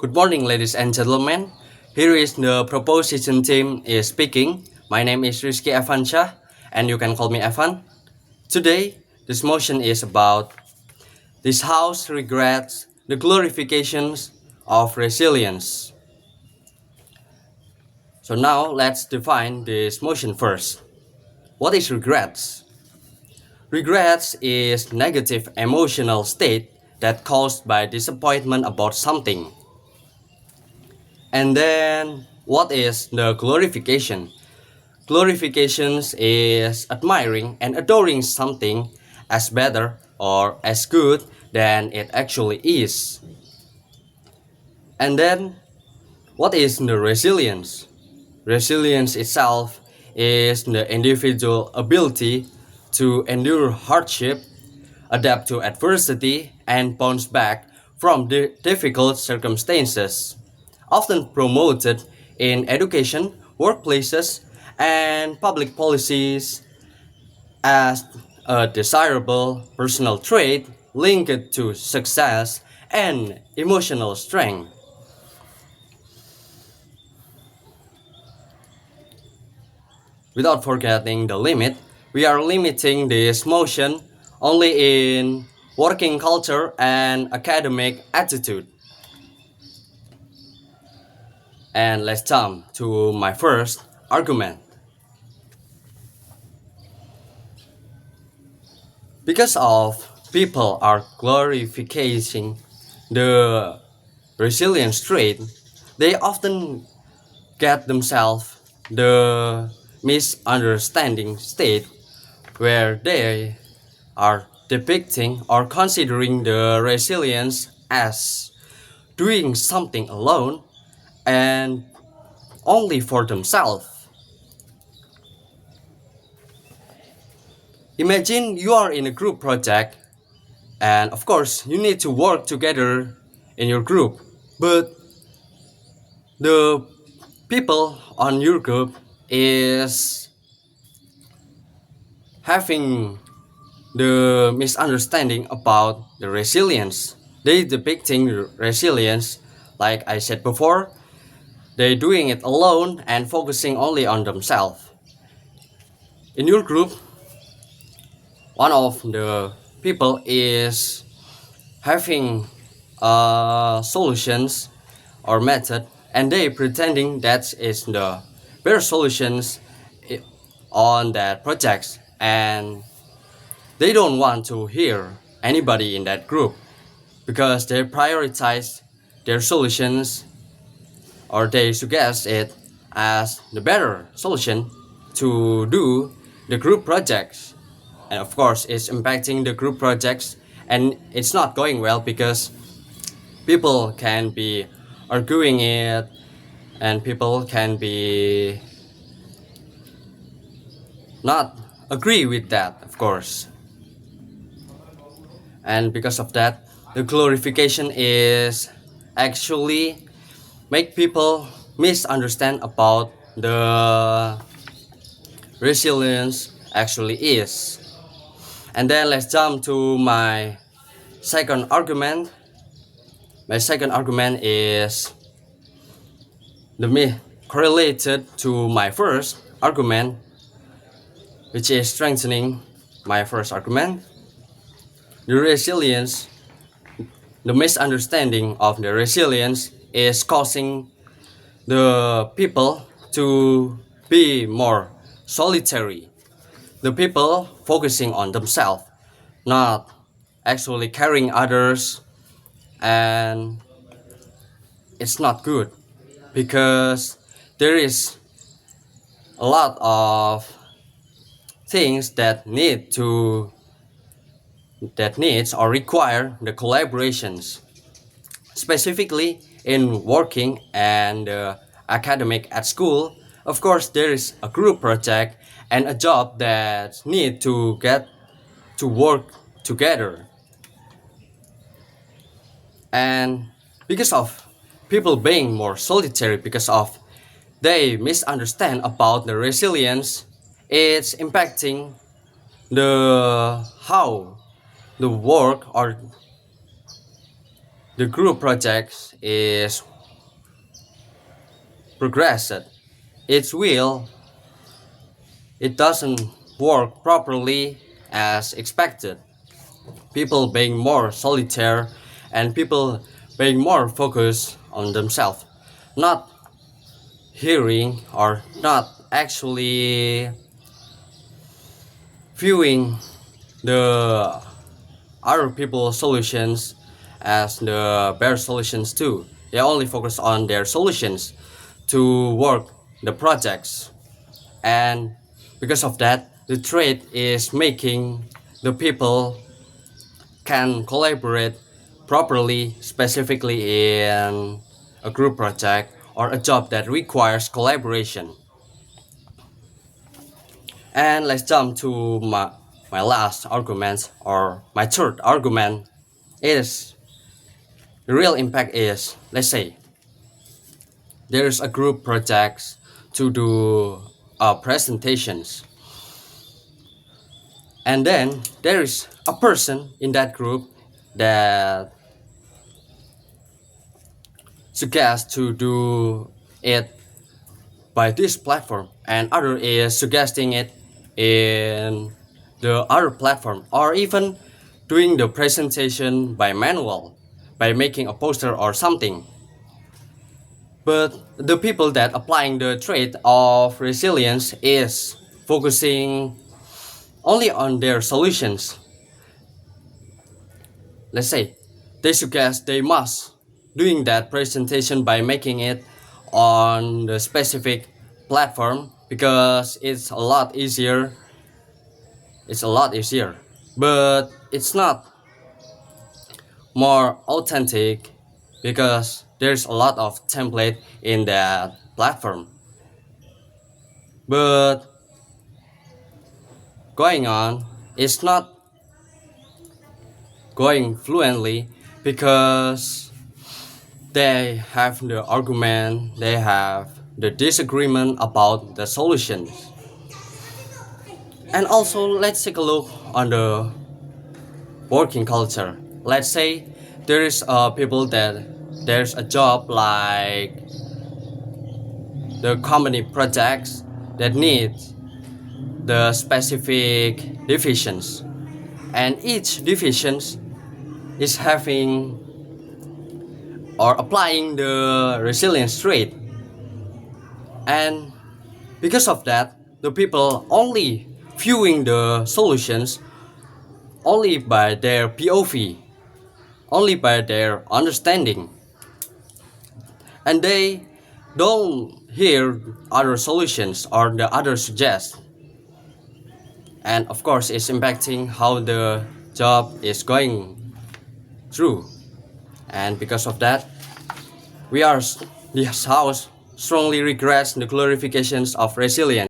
Good morning, ladies and gentlemen. Here is the proposition team is speaking. My name is Rizky Evansyah, and you can call me Evan. Today, this motion is about this house regrets the glorifications of resilience. So now let's define this motion first. What is regrets? Regrets is negative emotional state that caused by disappointment about something. And then what is the glorification? Glorifications is admiring and adoring something as better or as good than it actually is. And then what is the resilience? Resilience itself is the individual ability to endure hardship, adapt to adversity, and bounce back from difficult circumstances, often promoted in education, workplaces, and public policies as a desirable personal trait linked to success and emotional strength. Without forgetting the limit, we are limiting this motion only in working culture and academic attitude. And let's jump to my first argument. Because of people are glorifying the resilience trait, they often get themselves the misunderstanding state where they are depicting or considering the resilience as doing something alone and only for themselves. Imagine you are in a group project and of course you need to work together in your group, but the people on your group is having the misunderstanding about the resilience. They depicting resilience like I said before, they doing it alone and focusing only on themselves. In your group, one of the people is having solutions or method and they pretending that is the better solutions on that projects and they don't want to hear anybody in that group because they prioritize their solutions or they suggest it as the better solution to do the group projects. And of course it's impacting the group projects and it's not going well because people can be arguing it and people can be not agree with that, of course. And because of that, the glorification is actually make people misunderstand about the resilience actually is. And then let's jump to my second argument. My second argument is the myth correlated to my first argument, which is strengthening my first argument. The resilience, the misunderstanding of the resilience is causing the people to be more solitary. The people focusing on themselves, not actually caring others, and it's not good because there is a lot of things that needs or require the collaborations, specifically in working and academic at school. Of course there is a group project and a job that need to get to work together. And because of people being more solitary, because of they misunderstand about the resilience, it's impacting the how the work or the group projects is progressed, its will it doesn't work properly as expected. People being more solitaire and people being more focused on themselves, not hearing or not actually viewing the other people's solutions as the better solutions too. They only focus on their solutions to work the projects, and because of that the trade is making the people can collaborate properly, specifically in a group project or a job that requires collaboration. And let's jump to my last argument, or my third argument is the real impact is, let's say there's a group project to do presentations, and then there is a person in that group that suggests to do it by this platform, and other is suggesting it in the other platform, or even doing the presentation by manual, by making a poster or something. But the people that applying the trait of resilience is focusing only on their solutions. Let's say they suggest they must doing that presentation by making it on the specific platform because it's a lot easier, but it's not more authentic because there's a lot of template in that platform. But going on, it's not going fluently because they have the argument, they have the disagreement about the solutions. And also, let's take a look on the working culture. Let's say there is people that there's a job like the company projects that needs the specific divisions, and each division is having or applying the resilience trait, and because of that the people only viewing the solutions only by their POV, only by their understanding, and they don't hear other solutions or the other suggests, and of course it's impacting how the job is going through. And because of that we are this house strongly regrets the glorifications of resilience.